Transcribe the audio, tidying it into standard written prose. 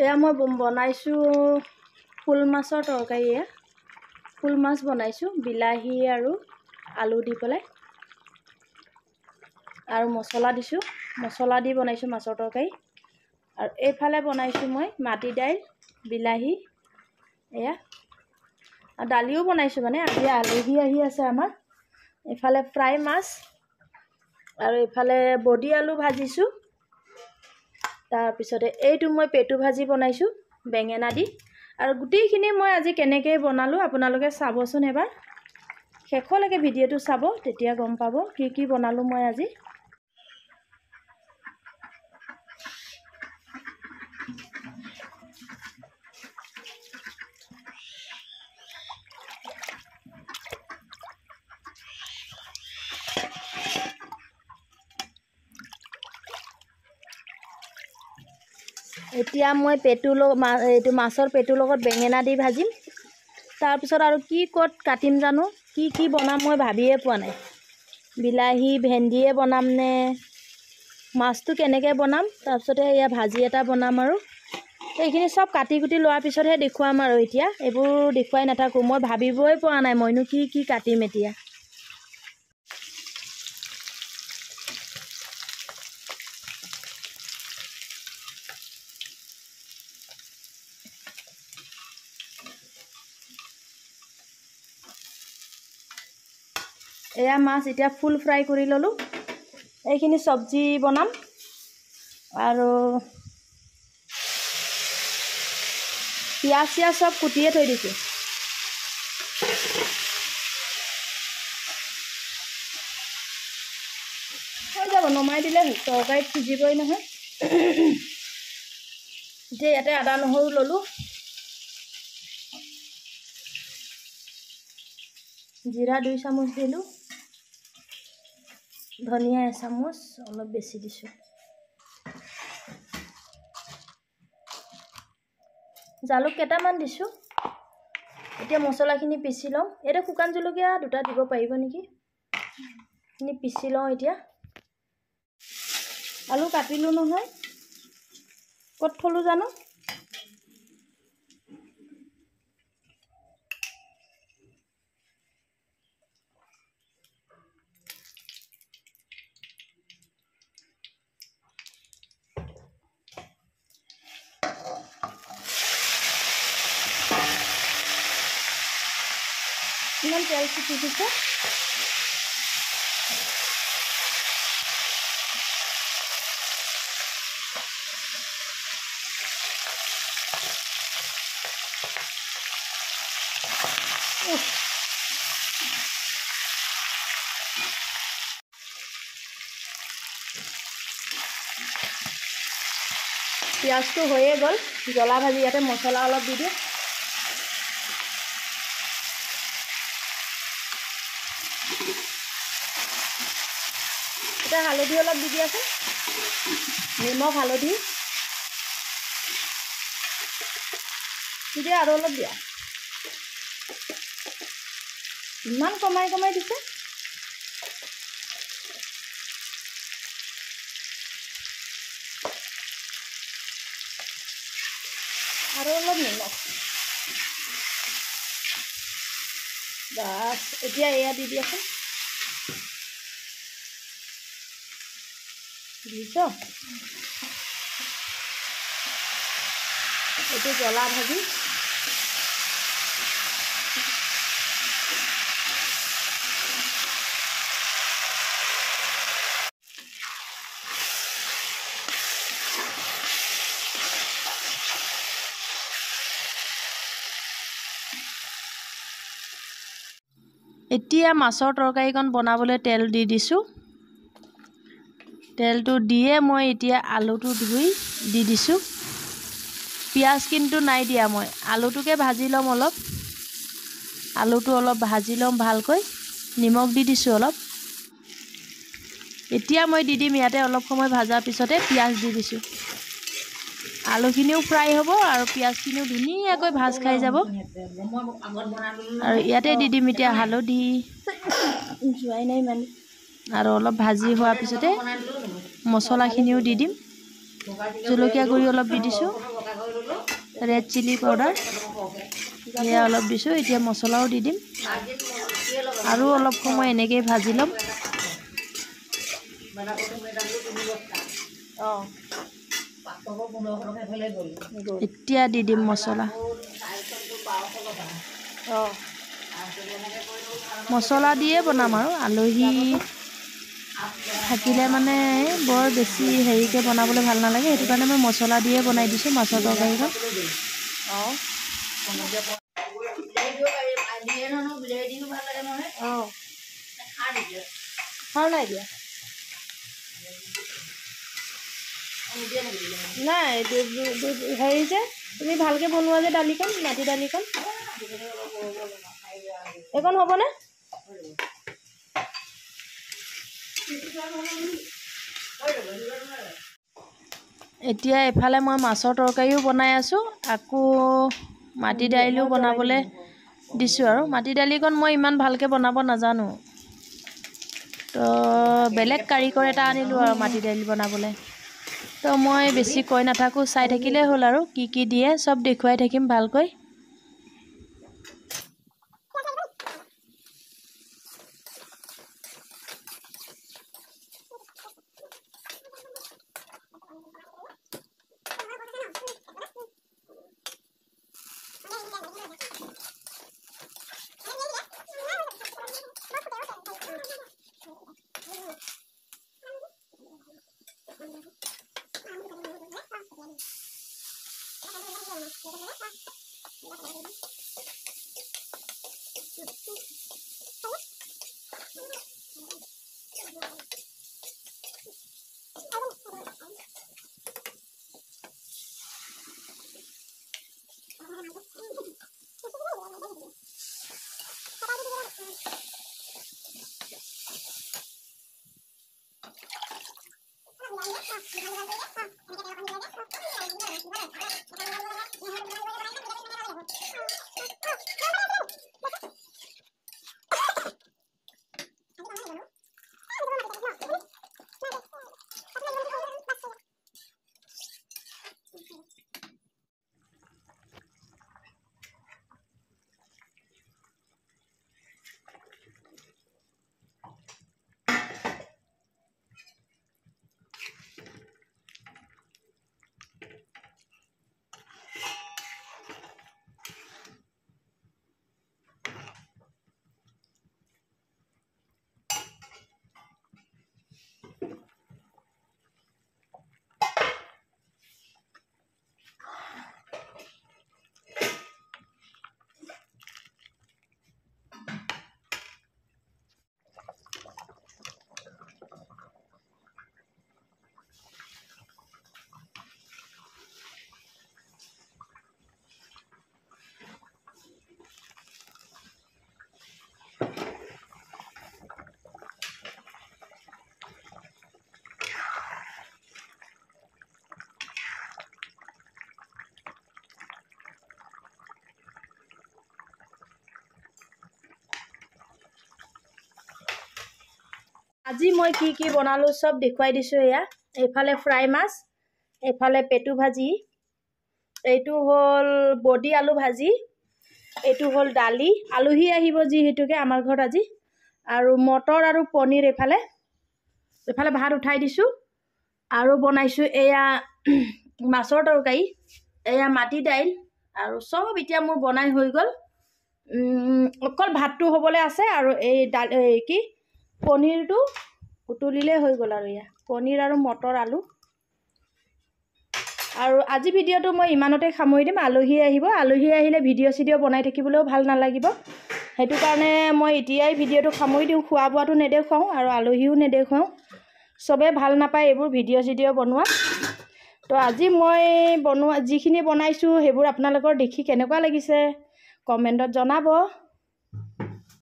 এয়া মই বনাইছোঁ ফুল মাছৰ তৰকাৰী। এয়া ফুল মাছ বনাইছোঁ বিলাহী আৰু আলু দি পেলাই আৰু মছলা দিছোঁ। মছলা দি বনাইছোঁ মাছৰ তৰকাৰী। আৰু এইফালে বনাইছোঁ মই মাটি দাইল বিলাহী এয়া আৰু দালিও বনাইছোঁ। মানে আজি আলহী আহি আছে আমাৰ। এইফালে ফ্ৰাই মাছ আৰু এইফালে বডি আলু ভাজিছোঁ। তাৰপিছতে এইটো মই পেটু ভাজি বনাইছোঁ বেঙেনা দি। আৰু গোটেইখিনি মই আজি কেনেকৈ বনালোঁ আপোনালোকে চাবচোন এবাৰ শেষলৈকে ভিডিঅ'টো চাব, তেতিয়া গম পাব কি কি বনালোঁ মই আজি। এতিয়া মই এইটো মাছৰ পেটুৰ লগত বেঙেনা দি ভাজিম। তাৰপিছত আৰু কি ক'ত কাটিম জানো, কি কি বনাম মই ভাবিয়ে পোৱা নাই। বিলাহী ভেন্দিয়ে বনাম নে মাছটো কেনেকৈ বনাম, তাৰপিছতে এয়া ভাজি এটা বনাম। আৰু এইখিনি চব কাটি কুটি লোৱাৰ পিছতহে দেখুৱাম। আৰু এতিয়া এইবোৰ দেখুৱাই নাথাকোঁ, মই ভাবিবই পৰা নাই মইনো কি কি কাটিম এতিয়া। এয়া মাছ এতিয়া ফুল ফ্ৰাই কৰি ল'লোঁ। এইখিনি চব্জি বনাম আৰু পিঁয়াজ চিয়াজ চব কুটিয়ে থৈ দিছোঁ। হৈ যাব, নমাই দিলে তৰকাৰীত সিজিবই নহয়। এতিয়া ইয়াতে আদা নহৰু ল'লোঁ, জিৰা 2 চামুচ দিলোঁ, ধনিয়া 1 চামুচ অলপ বেছি দিছোঁ, জালুক কেইটামান দিছোঁ। এতিয়া মছলাখিনি পিচি লওঁ। এইটো শুকান জলকীয়া 2টা দিব পাৰিব নেকি। এইখিনি পিচি লওঁ এতিয়া। আলু কাটিলোঁ নহয়, ক'ত থলোঁ জানো। ইমান তেল চিটি দিছে। পিঁয়াজটো হৈয়ে গ'ল, জ্বলা ভাজি ইয়াতে মছলা অলপ দি দিওঁ। এতিয়া হালধি অলপ দি দিয়াচোন, নিমখ হালধি দিয়া আৰু অলপ দিয়া। ইমান কমাই কমাই দিছে। আৰু অলপ নিমখ। বাছ এতিয়া এয়া দি দিয়াচোন। দিছ এইটো জ্বলা ভাজি। এতিয়া মাছৰ তৰকাৰীকণ বনাবলৈ তেল দি দিছোঁ। তেলটো দিয়ে মই এতিয়া আলুটো ধুই দি দিছোঁ। পিঁয়াজ কিন্তু নাই দিয়া, মই আলুটোকে ভাজি ল'ম অলপ। আলুটো অলপ ভাজি ল'ম ভালকৈ, নিমখ দি দিছোঁ অলপ। এতিয়া মই দি দিম ইয়াতে অলপ সময় ভাজাৰ পিছতে পিঁয়াজ দি দিছোঁ। আলুখিনিও ফ্ৰাই হ'ব আৰু পিঁয়াজখিনিও ধুনীয়াকৈ ভাজ খাই যাব। আৰু ইয়াতে দি দিম এতিয়া হালধি, যোৱাই নাই মানে, আৰু অলপ ভাজি হোৱাৰ পিছতে মছলাখিনিও দি দিম। জলকীয়া গুড়ি অলপ দি দিছোঁ। ৰেড চিলি পাউডাৰ এয়া অলপ দিছোঁ। এতিয়া মছলাও দি দিম আৰু অলপ সময় এনেকৈ ভাজি ল'ম। এতিয়া দি দিম মছলা। মছলা দিয়ে বনাম আৰু আলহী থাকিলে মানে বৰ বেছি হেৰিকৈ বনাবলৈ ভাল নালাগে, সেইটো কাৰণে মই মছলা দিয়ে বনাই দিছোঁ মাছৰ তৰকাৰীখন। নাই হেৰি যে তুমি ভালকৈ বনোৱা যে দালিকণ, মাটি দালিকণ, এইকণ হ'বনে? এতিয়া এফালে মই মাছৰ তৰকাৰীও বনাই আছোঁ, আকৌ মাটি দাইলো বনাবলৈ দিছোঁ। আৰু মাটি দালিকণ মই ইমান ভালকৈ বনাব নাজানো, তো বেলেগ কাৰিকৰ এটা আনিলোঁ আৰু মাটি দাইল বনাবলৈ। তো মই বেছি কৈ নাথাকোঁ, চাই থাকিলেই হ'ল আৰু কি কি দিয়ে চব দেখুৱাই থাকিম ভালকৈ। আজি মই কি কি বনালোঁ চব দেখুৱাই দিছোঁ। এয়া এইফালে ফ্ৰাই মাছ, এইফালে পেটু ভাজি, এইটো হ'ল বডি আলু ভাজি, এইটো হ'ল দালি, আলহী আহিব যিহেতুকে আমাৰ ঘৰত আজি, আৰু মটৰ আৰু পনীৰ। এইফালে ভাত উঠাই দিছোঁ আৰু বনাইছোঁ এয়া মাছৰ তৰকাৰী, এয়া মাটি দাইল, আৰু চব এতিয়া মোৰ বনাই হৈ গ'ল। অকল ভাতটো হ'বলৈ আছে আৰু এই কি পনীৰটো উতলিলেই হৈ গ'ল। আৰু এয়া পনীৰ আৰু মটৰ আলু। আৰু আজি ভিডিঅ'টো মই ইমানতে সামৰি দিম। আলহী আহিব, আলহী আহিলে ভিডিঅ' চিডিঅ' বনাই থাকিবলৈও ভাল নালাগিব, সেইটো কাৰণে মই এতিয়াই ভিডিঅ'টো সামৰি দিওঁ। খোৱা বোৱাটো নেদেখুৱাওঁ আৰু আলহীও নেদেখুৱাওঁ, চবেই ভাল নাপায় এইবোৰ ভিডিঅ' চিডিঅ' বনোৱা। তো আজি মই যিখিনি বনাইছোঁ সেইবোৰ আপোনালোকৰ দেখি কেনেকুৱা লাগিছে কমেণ্টত জনাব।